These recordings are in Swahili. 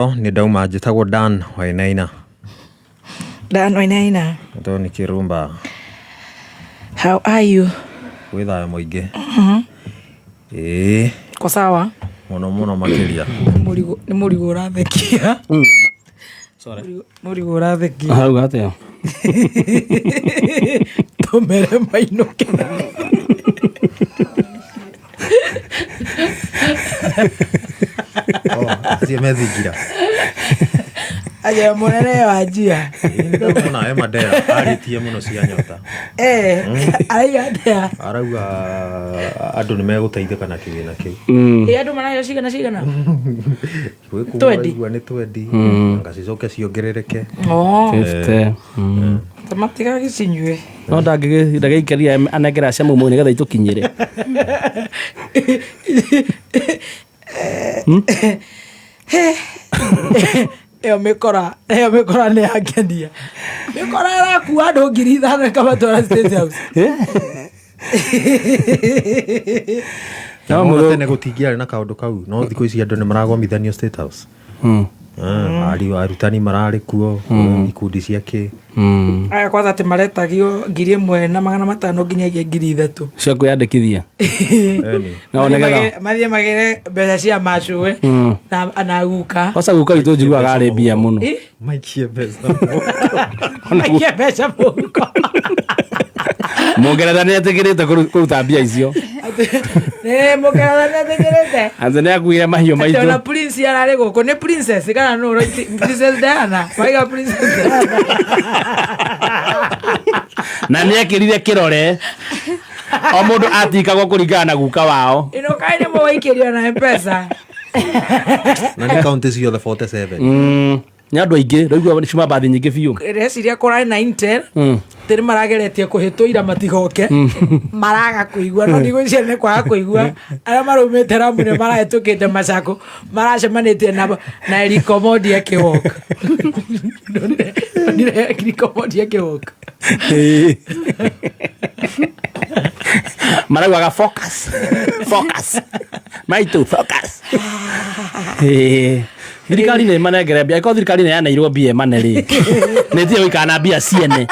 Nĩ ndauma njĩtagwo Dan Wainaina. Dan Wainaina. Ito nĩ Kirumba. How are you? Gwĩ thayũ mũingĩ. Ko sawa? Mũno makĩria. Nĩ mũrigo ũrathekia. Sorry. Mũrigo ũrathekia. Hau atĩa? Tũmere mainũke. Acio methingira. Aja mũnene wa njia. Ndona Mandela arĩtie mũno cia nyota. Araiga atĩa? Arauga andũ nĩ megũteithĩka na kĩgĩna kĩu. Andũ marayo cigana? Twendi. Nĩ twendi. Ngacicoke ciongerereke. 50. Tamatiga gĩcinyue. No ndagĩikaria anengera cia mũmũ nĩgetha itũkinyĩre. Eo mĩkora nĩ yakenia. Mĩkora ĩrakua andũ 5,000 ĩkamatwara State House. No mũno tene gũtingĩarĩ na kaũndũ kau, no thikũ ici andũ nĩ maragomithanio State House. Arutani mararĩ kuo, ikundi ciake. Aya kwanza atĩ maretagio 1,500 nginyagia 3,000 cia kwĩyandĩkithia. Mathiĩ magĩre mbeca cia macũwe na guka. Oca guka witũ njiguaga arĩ mbia mũno. Maikie mbeca mũhuko. Mũngeretha nĩ etĩkĩrĩte kũruta mbia icio. Mũngeretha nĩ etĩkĩrĩte. Atĩ nĩ akuire mahiũ maitũ. Ona prince ararĩ gũkũ nĩ princess kana no Princess Diana. Waiga Princess Diana. Na nĩ ekĩrire kĩrore. O mũndũ atikagwo kũringana na guka wao. Ĩno kaĩ nĩ mũwaikĩrio na M-Pesa. Na nĩ kaũntĩ ciothe 47. Nĩ andũ aingĩ rĩu cuma mbathi nyingĩ biũ. Reciria kũrarĩ na Intel. Tĩri marageretie kũhĩtũira matigoke. Maraga kũigua no ndigũ icio nĩ kwaga kũigua. Arĩa maraumĩte Ramu nĩ marahĩtũkĩte Macako. Maracemanĩtie na Eriko Mondi akĩwoka. Eriko Mondi akĩwoka. Maraugaga focus. Maitũ focus. Thirikari nĩ manengere mbia. Ĩko thirikari nĩ yaneirwo mbia mane rĩ. Nĩ tiyo ikana mbia ciene.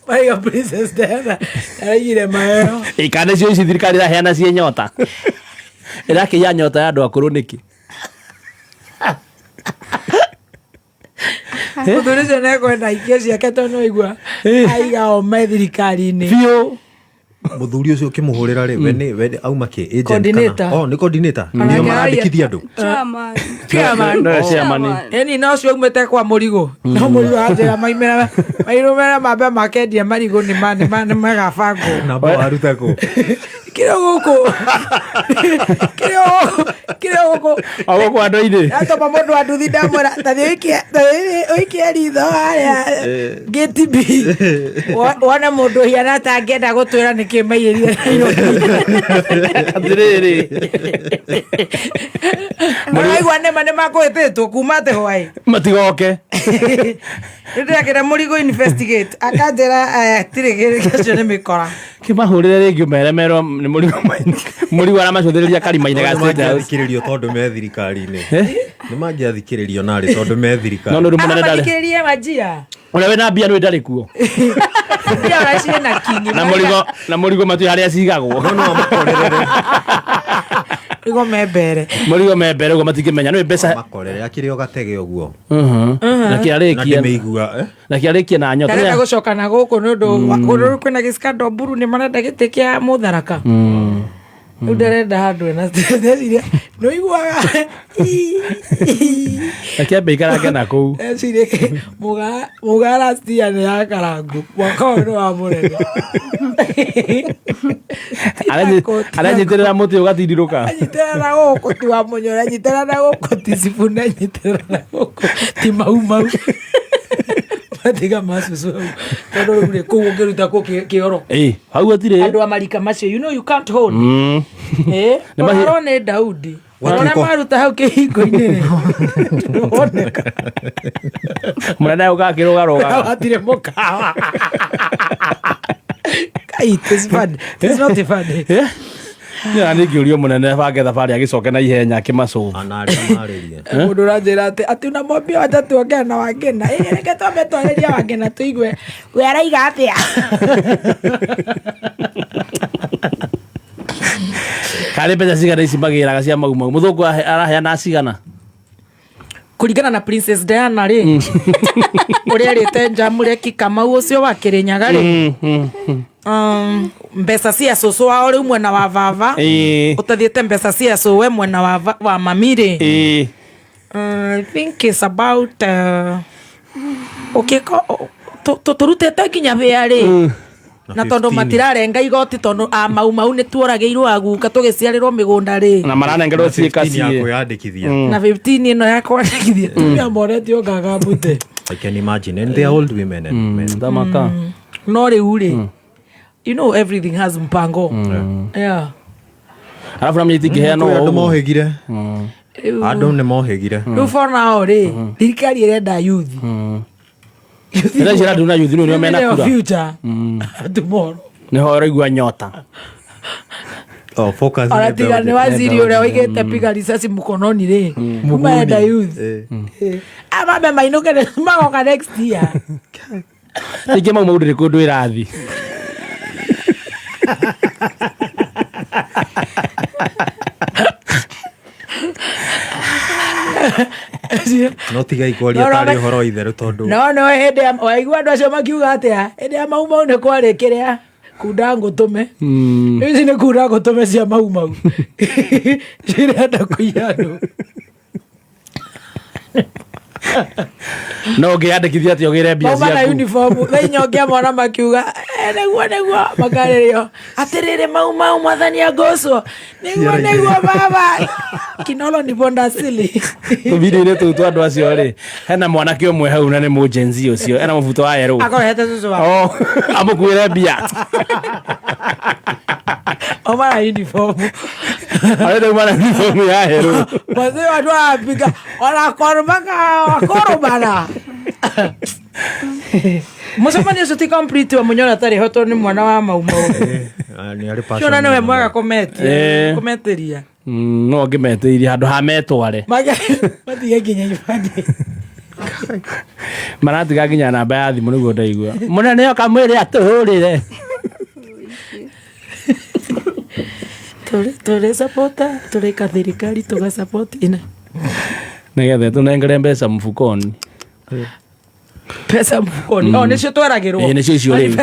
Waiga Princess Diana. Araigire maheo. Ikana cio ici thirikari ĩraheana cie nyota. Ĩrakĩia nyota ya andũ akũrũ nĩkĩ? Mũthuri ũcio nĩekwenda ikio ciake tondũ nĩwaigua aiga o me thirikari-inĩ. Biũ. Mũthuri ũcio ũkĩmũhũrĩra rĩ, we auma kĩ agent Coordinator. kana? Nĩ coordinator. Nĩo marandĩkithia andũ. Chairman. Eni no ũcio aumĩte kwa mũrigo. No mũrigo anjĩra mairũmĩra mambe makendia marigũ nĩ magabangwo. Namba warutako. Kĩrĩ gũkũ. Agũkũ andũ-inĩ. Atoma mũndũ wa nduthi ndamwĩra ũikie ritho harĩa gate B. Wona mũndũ hiana atangĩenda gũtwĩra nĩkĩ maiyĩrire atĩrĩrĩ. Mũraigua nĩma nĩ makũhĩtĩtwo kuma atĩ hwaĩ. Matigoke. Nĩndĩrakĩra mũrigo investigate akanjĩra tirĩ gĩcio nĩ mĩkora. Kĩmahũrĩre rĩngĩ meremerwo nĩ mũrigo aramacũthĩrĩria karima-inĩ ga State House. Thikĩrĩrio tondũ me thirikari-inĩ. Nĩ mangĩathikĩrĩrio narĩ tondũ me thirikari. No nĩ mũnene ndarĩ. Mathikĩrĩrie Wanjia. Ũrĩa wĩna mbia nĩ ndarĩ kuo. Mbia ũraciĩ na kingi. Na mũrigo matu harĩa cigagwo. No amakorere. Mũrigo membere. Mũrigo membere ũguo matingĩmenya nĩ mbeca. Makorere akĩrĩ o gatege ũguo. Na kĩarĩkia. Na kĩmĩigua. Na kĩarĩkia na nyota. Ndarenda gũcoka na gũkũ nĩ ũndũ kwĩna gĩcikando mburu nĩ marenda gĩtĩ kĩa Mũtharaka. Rĩu ndarenda handũ ena ndeciria nĩ ũiguaga. Akĩambia ikarange na kũu. Ecirie mũga rastia nĩ ya Karangu. Mwaka ũyũ nĩ wa mũnene. Aranyitĩrĩra mũtĩ ũgatindirũka. Anyitĩrĩra na gũkũ ti wa Mũnyore. Anyitĩrĩra na gũkũ ti Sifuna. Anyitĩrĩra na gũkũ ti Mau. Matiga macucu hau. Tondũ rĩu nĩ kũu ũngĩruta kĩoro. Hau atirĩ. Andũ a marika macio you can't hold. Mararwo nĩ Daudi. Ona maruta hau kĩhingo-inĩ. Mũnene ũgakĩrũgarũga. Hatirĩ mũkawa. It's funny. It's not funny. Ya nĩ ngĩũrio mũnene bange thabarĩ agĩcoke na ihenya akĩmacũga. Anarĩ amarĩrie. Mũndũ ũranjĩra atĩ una mwambia watatũ ongea na Wangena. Reke twambe twarĩria Wangena tũigue we araiga atĩa. Karĩ mbeca cigana ici magĩraga cia mau. Mũthũngũ araheana cigana? Kũringana na Princess Diana rĩ. Ũrĩa rĩte Njamũreki Kamau ũcio wa Kĩrĩnyaga rĩ. Mbeca cia cũcũ wao rĩu mwena wa baba. Ũtathiĩte mbeca cia cũwe mwena wa mami rĩ. I think it's about tũrutĩte nginya bĩa rĩ. Na tondu matirarenga igoti tondu mau nĩ tuoragĩirwo aguka tũgĩciarĩrwo mĩgũnda rĩ. Na maranengerwo ciĩka ciĩ. Na 15 ĩno ya kwandĩkithia. Tumia moretio gaga mbute. I can imagine. And they are old women and men. Ndamaka. No rĩu rĩ. You know everything has mpango. Yeah. Arabu na mĩiti ngĩheana ũũ. Andũ mohĩgire. Andũ nĩ mohĩgire. Rĩu for now rĩ. Thirikari ĩrenda youth. Ĩrĩa ciĩra nduna youth nĩo mena kura. Future. Tomorrow. Nĩho ũraigua nyota. Oh, focus. Aratiga nĩ waziri ũrĩa oigĩte piga risasi mkononi rĩ. Marenda youth. Amambe mainũke magoka next year. Rĩngĩ mau maũndũ rĩkũ ndũ ĩrathi. No tiga ikwaria tarĩ ũhoro itherũ tondũ. No hĩndĩ waigua andũ acio makiuga atĩa hĩndĩ ya mau nĩ kwarĩ kĩrĩa kunda ngũtũme. Ici nĩ kunda ngũtũme cia mau cirenda kũiya andũ. No ngĩyandĩkithia atĩ ũgĩre mbia ciaku. Mauma na uniform thĩinĩ ũngĩamona makiuga nĩguo makarĩrio atĩrĩrĩ mau mwathani agocwo nĩguo baba Kinolo ni bonda sili. Tũbidi-inĩ tũu twa andũ acio rĩ hena mwanake ũmwe hau na nĩ mũjenzi ũcio ena mũbuto wa yerũ. Akorete cũcũ wao. Amũkuĩre mbia. Oma na uniform. Arenda uma na uniform ya yerũ. Wazee watu wapiga wanakoromana. Mũcemanio ũcio ti complete wa Munyora atarĩ ho tondũ nĩ mwana wa Mau. Ciona nĩwe mwega kũmetĩria. No ngĩmetĩirie handũ ha metware. Matige nginya ibandĩ. Maratiga nginya namba ya thimũ nĩguo ndaigua. Mũnene oka mwĩre atũhũrĩre. Tũrĩ supporta, tũrĩ kathirikari tũga support ina. Nĩgetha tũnengere mbeca mũfukoni. Pesa mfukoni. Nĩcio twaragĩrwo. Nĩcio icio rĩu.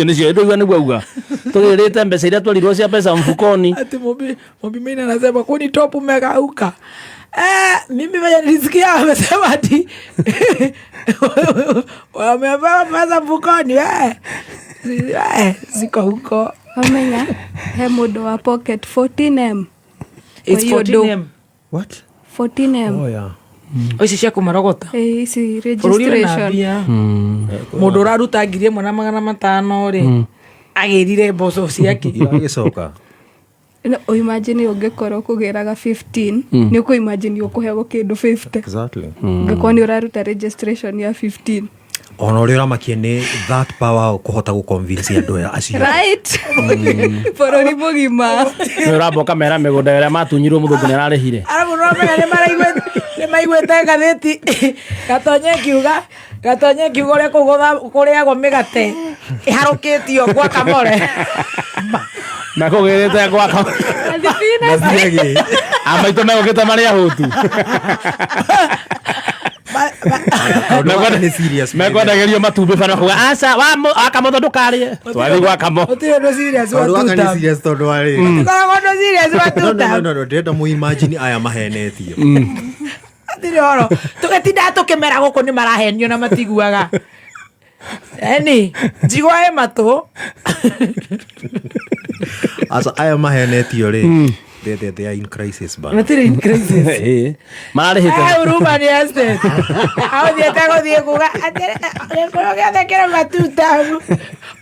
Nĩcio ndũigua nĩguo auga. Tũgĩrĩte mbeca iria twarirwo cia pesa mfukoni. Ati Mobi Maina anasema kuni top umegauka. Mimi vile nilisikia amesema ati wamepewa pesa mfukoni ziko huko. Wamenya he mũndũ wa pocket 14M. It's 14M. What? 14M. Oh yeah. Oici cia kũmarogota. Isi registration. Mũndũ ũraruta 1,500 rĩ agĩrire mboco ciake. Agĩcoka. No imagine ũngĩkorwo kũgĩraga 15 nĩ ũkũ imagine ũkũheagwo kĩndũ 50. Exactly. Ngĩkorwo nĩ ũraruta registration ya 15. Ona ũrĩa ũramakia nĩ that power kũhota gũconvince andũ aya acio. Right. Bũrũri mũgima. Nĩ ũramboka mera mĩgũnda ĩrĩa matunyirwo mũthũngũ nĩ ararĩhire. Arabu no menya nĩ maiguĩte ngathĩti gatonye kiugo ũrĩa kũrĩagwo mĩgate ĩharũkĩtio gwa Kamore. Na kũgĩrĩte gwa Kamore. Amaitũ megũkĩte marĩ ahũtu. Mekwendagĩrio matumbĩ bana kuga aca wa Kamotho ndũkarĩe. Twathi gwa Kamotho. Ũtirĩ ũndũ serious wa tuta. Ũrĩa ni serious tondũ arĩ. Ũkoragwo ũndũ serious wa tuta. No, ndĩrenda mu imagine aya mahenetio. Atiri oro. Tũgĩtinda tũkĩmera gũkũ nĩ marahenio na matiguaga. Njigua matũ. Asa aya mahenetio rĩ. They are in crisis ba. Matiri in crisis. Mararĩhĩte. Uruma ni estate. Au thiete gũthiĩ kuga atĩrĩ kũrĩa gĩathekera matuta.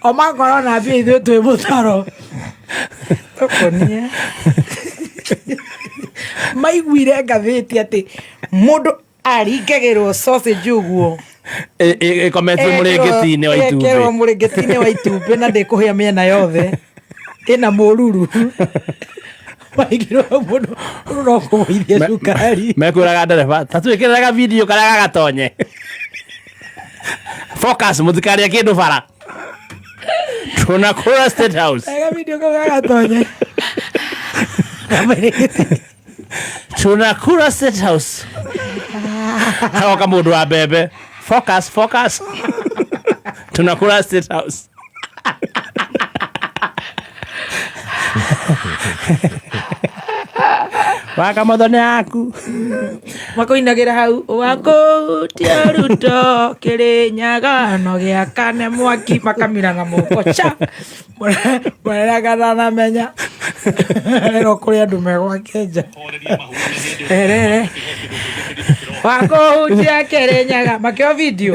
Oma corona mbia ithuĩ twĩ mũtaro. Tũkonia. Maiguire ngathĩti atĩ mũndũ aringagĩrwo sausage ũguo. Ĩkometio mũrĩngĩti-inĩ wa itumbĩ. Ĩkerwo mũrĩngĩti-inĩ wa itumbĩ na ndĩkũhĩa mĩena yothe. ina mũruru waigirwo mũndũ no kũgũithia cukari mekwĩraga ndereba tatwĩkĩrĩraga video karĩa gagatonye focus mũtikaria kĩndũ bara tunakũra State House ega video kau gagatonye tunakũra State House hagoka mũndũ wa mbembe focus tunakũra State House waka mathone yaku makoinagira hau wakutia Ruto Kirinyaga no giakane mwaki makamira na moko cha mwana na menya ero kuri andu megwakenja wakutia Kirinyaga makio video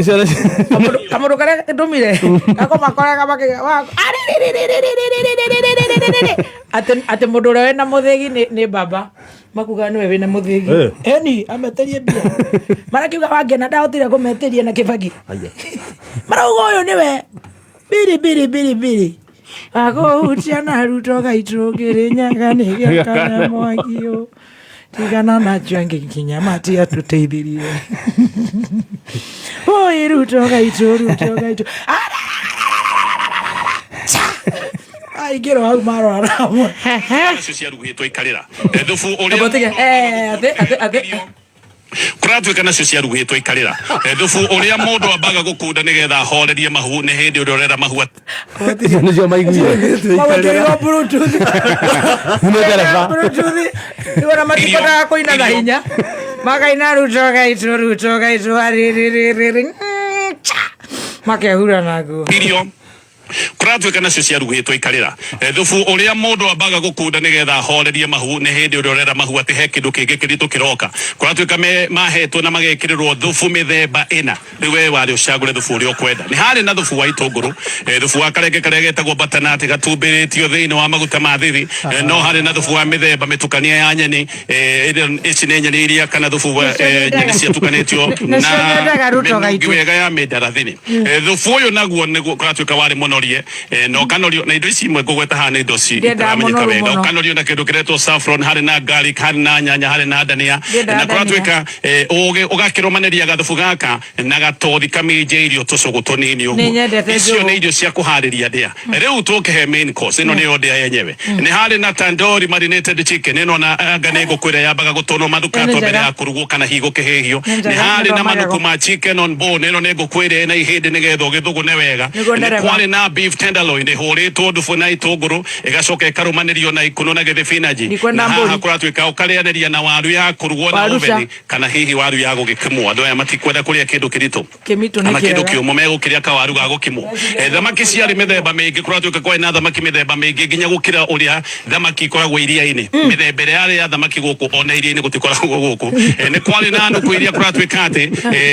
kamuru kare ndumire kako makoraga makiga ate mundu ure na muthigi ni baba makuga niwe wina muthigi eni ameterie bia marakiuga wangena ndahotire kumeteria na kibagi marauga uyu niwe biri agohutia na Ruto gaitũ Kirinyaga nĩ gĩakana mwakio tigana na jwangi kinyamati atuteithirie oi Ruto gaitũ aingĩrwo hau marora amwe acio ciaruhĩtwo ikarĩra thubu ũrĩa kuratuĩka nacio ciaruhĩtwo ikarĩra thubu ũrĩa mũndũ ambaga gũkunda nĩgetha ahorerie mahu nĩ hĩndĩ ũrĩa ũrera mahu nĩcio maiguire nĩwona matikotaga kũina na hinya makaina Ruto gaitũ arĩrĩrĩrĩ makehura na nguo kuratuĩka nacio ciaruhĩtwo ikarĩra thubu ũrĩa mũndũ ambaga gũkunda nĩgetha ahorerie mahu nĩ hĩndĩ ũrĩa ũrera mahu atĩ he kĩndũ kĩngĩ kĩritũ kĩroka kuratuĩka mahetwo na magekĩrĩrwo thubu mĩthemba ĩna rĩu we warĩ ũcagũre thubu ũrĩa ũkwenda nĩ harĩ na thubu wa itũngũrũ thubu wa karenge karĩa getagwo butternut gatumbĩrĩtio thĩinĩ wa maguta ma thĩthĩ no harĩ na thubu wa mĩthemba mĩtukania ya nyeni ici nĩ nyeni iria kana thubu nyeni ciatukanĩtio na mĩnungi wega ya mĩndarathini thubu ũyũ naguo nĩguo kuratuĩka warĩ mũno no kanorio na indo ici imwe ngũgweta haha nĩ indo citaramenyeka wega kanorio na kĩndũ kĩretwo saffron harĩ na garlic harĩ na nyanya harĩ na ndania na kuratuĩka ũgakĩrũmanĩria gathubu gaka na gatothi kamĩnje irio tũcũgũ tũnini ũguo icio nĩ irio cia kũharĩria ndĩa rĩu tũkĩhe main course ĩno nĩyo ndĩa yenyewe nĩ harĩ na tandoori marinated chicken ĩno na anga nĩ ngũkwĩra yambaga gũtũnwo mathukato mbere ya kũrugwo kana hihi gũkĩhĩhio nĩ harĩ na manuku ma chicken on bone ĩno nĩ ngũkwĩra na ihĩndĩ nĩgetha ũgĩthũgũne wega nĩ kwarĩ na beef tenderloin ĩhũrĩtwo thubu na itũngũrũ ĩgacoka ĩkarũmanĩrio na ikuno na gĩthibinaji na haha kũratuĩka ũkarĩanĩria na waru ya kũrugwo na oveni kana hihi waru ya gũgĩkimwo andũ aya matikwenda kũrĩa kĩndũ kĩritũ kana kĩndũ kĩũmũ megũkĩrĩa kawaru ga gũkimwo thamaki ciarĩ mĩthemba mĩingĩ kũratuĩka kwarĩ na thamaki mĩthemba mĩingĩ nginya gũkĩra ũrĩa thamaki ikoragwo iria-inĩ mĩthemba ĩrĩa yarĩ ya thamaki gũkũ ona iria-inĩ gũtikoragwo gũkũ nĩ kwarĩ na nũkũ iria kũratuĩka atĩ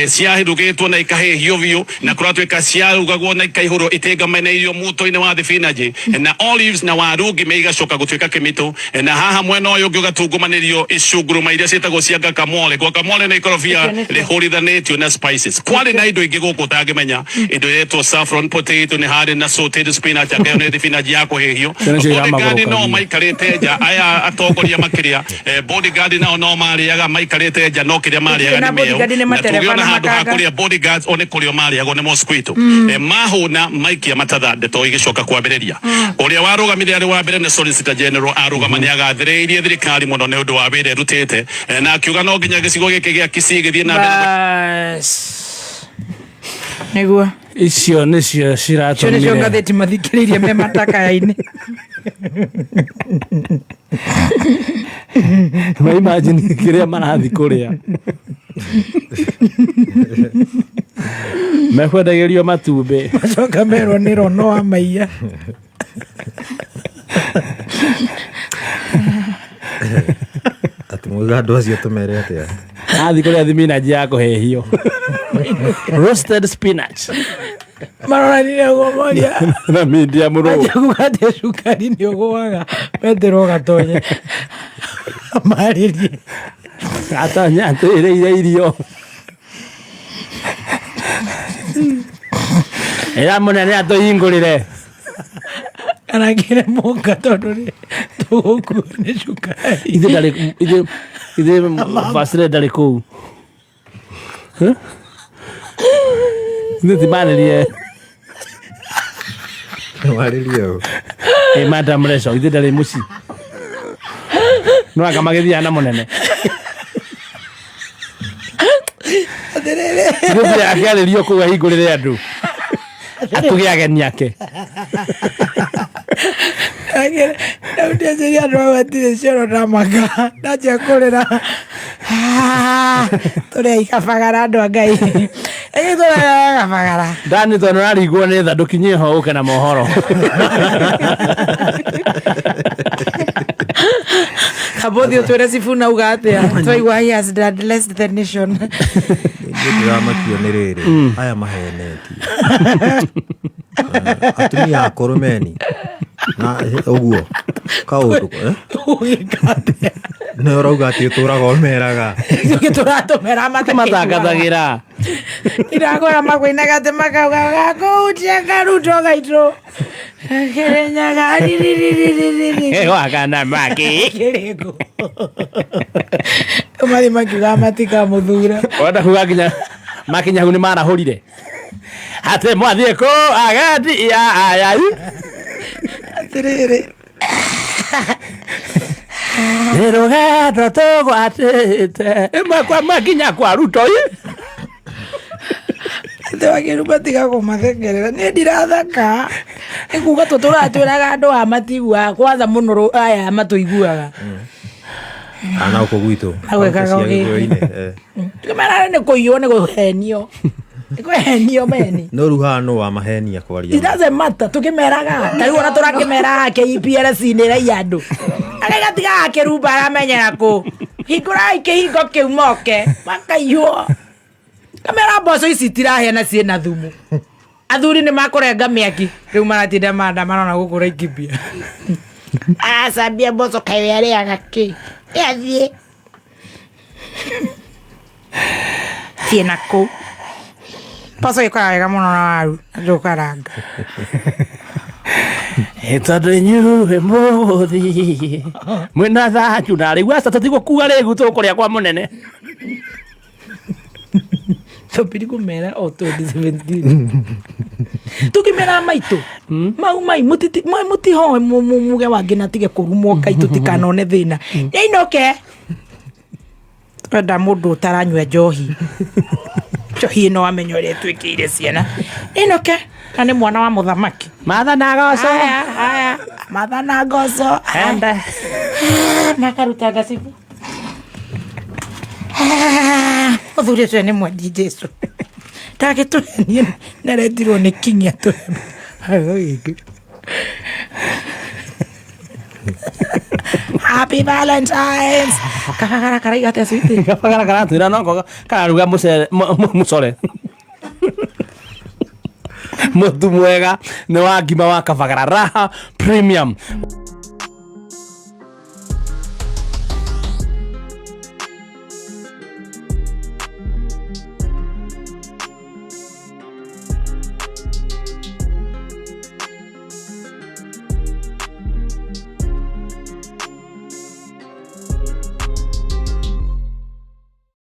ciahĩrũgĩtwo na ikahĩhio biũ na kũratuĩka ciarugagwo na ikaihũrwo itenganĩirio muto-inĩ wa thibinaji na olives na waru ngime igacoka gũtuĩka kĩmitũ na haha mwena ũyũ ũngĩ ũgatungũmanĩrio icunguruma iria ciĩtagwo cia guacamole guacamole nĩ ikorobia rĩhũrithanĩtio na spices kwarĩ na indo ingĩ gũkũ ũtangĩmenya indo yetwo saffron potato nĩ harĩ na sauteed spinach akayo nĩ thibinaji ya kũhĩhio bodyguard no maikarĩte nja aya atongoria makĩria bodyguard nao no marĩaga maikarĩte nja no kĩrĩa marĩaga nĩ mĩeo na tũgĩona handũ ha kũrĩa bodyguards one kũrĩa marĩagwo nĩ mosquito mahũna maikia matatha ndeto igĩcoka kwambĩrĩria ũrĩa warũgamire arĩ wa mbere nĩ Solicitor General arũgama nĩ agathĩrĩirie thirikari mũno nĩ ũndũ wa wĩra ĩrutĩte na akiuga no nginya gĩcigo gĩkĩ gĩa Kisii gĩthiĩ na mbere nĩguo icio nĩcio ciratũmire icio nĩcio ngathĩti mathikĩrĩirie me matakayainĩ imagine kĩrĩa marathi kũrĩa mekwendagĩrio matumbĩ macoka merwo nĩ rono wa maiya ati mwiga andũ acio tũmere atĩa athi kũrĩa thibinaji ya kũhĩhio roasted spinach maroranire guomoria na mindia mũrũ kugatĩ cukari nĩ ũgũaga metherwo gatonye marĩrie gatonya atĩrĩire irio ĩra mũnene atũhingũrĩre Anakire munga tondu ni tugukuo ni cukari. Ithe fasire ndari kuu. Ithe timarĩrie. Warĩrie. Madam Reso, ithe ndari mũci. No anga magĩthiaga na mũnene. Ithe akĩarĩrio kũu ahingũrĩre andũ. Atũgĩ ageni ake. Ndaundiaciria andũ abatire cioro na maka ndanjia kũrĩra tũrĩa ikabagara andũ a Ngai tũrĩa ikabagara Ndani tondũ narigwo nĩ tha ndũkinyie ho ũke na mohoro. Kabothi ũtwĩre Sifuna uga atĩa twaigua he has blessed the nation. Ndĩramakio nĩ rĩrĩ aya mahenetie atumia akũrũ meni na ũguo kaũndũ nĩ ũrauga atĩ ũtũraga ũmeraga tũratũmera Matangathagĩra. iragora makũinaga atĩ makauga gakũhutia karuto gaitũ kĩrĩnyaga Wakana maki. kĩrĩkũ mathi makiuga matikamũthura. Wenda kuga nginya makinya hau nĩ marahũrire. Atĩ mwathiĩ kũ agandi ya ayai. Atĩrĩrĩ Nĩ rũgendo tũgwatĩte ĩmwe kwa ĩmwe nginya kwa Ruto. atĩ wakĩrumba tiga kũmathekerera nĩ ndirathaka nĩ kuga tũratwĩraga andũ a matiguaga kwanza mũno aya matũiguaga ana ũkũ gwitũ agwĩkaga ũgĩkĩ tũmerare nĩ kũiywo nĩ kũhenio nĩ kũhenio meni no ruha no wa mahenia kwaria it doesn't matter tukimeraga tariu ona turakimera KPLC nĩ rai andũ arega tiga akĩrumba aramenyera kũ hingũrai kĩhingo kĩu moke makaiywo kamera mboco ici tiraheana ciĩna thumu athuri nĩ makũrenga mĩaki rĩu maratinda maandamano na gũkũ Laikipia acambia mboco kaĩ arĩaga kĩ athiĩ ciĩna kũ mboco ĩkoragwo wega mũno na waru ndũkaranga tondũ inyuĩ mũthĩ mwĩna thanju na rĩu aca tũtigũkua rĩgu tũkũrĩa kwa mũnene. tũbiri kũmera o 2017 tukimera maitũ mau mai mũtihoe muge wangĩ na tige kũrumwo Ngai tũtikanone thĩna inoke twenda mũndũ ũtaranyua njohi njohi ĩno wamenya ũrĩa twĩkĩire ciana inoke na nĩ mwana wa mũthamaki Mathana Goco. haya Mathana Goco Enda. makaruta gacibu mũthuri ũcio nĩ mwendi Jesu ndagĩtũhenie naretirwo nĩ kingi atũhe Happy Valentines kakagara karaiga atĩa switi Kabagara karatwĩra no kararuga mũcore mũtu mwega nĩ wa ngima wa Kabagara Raha Premium.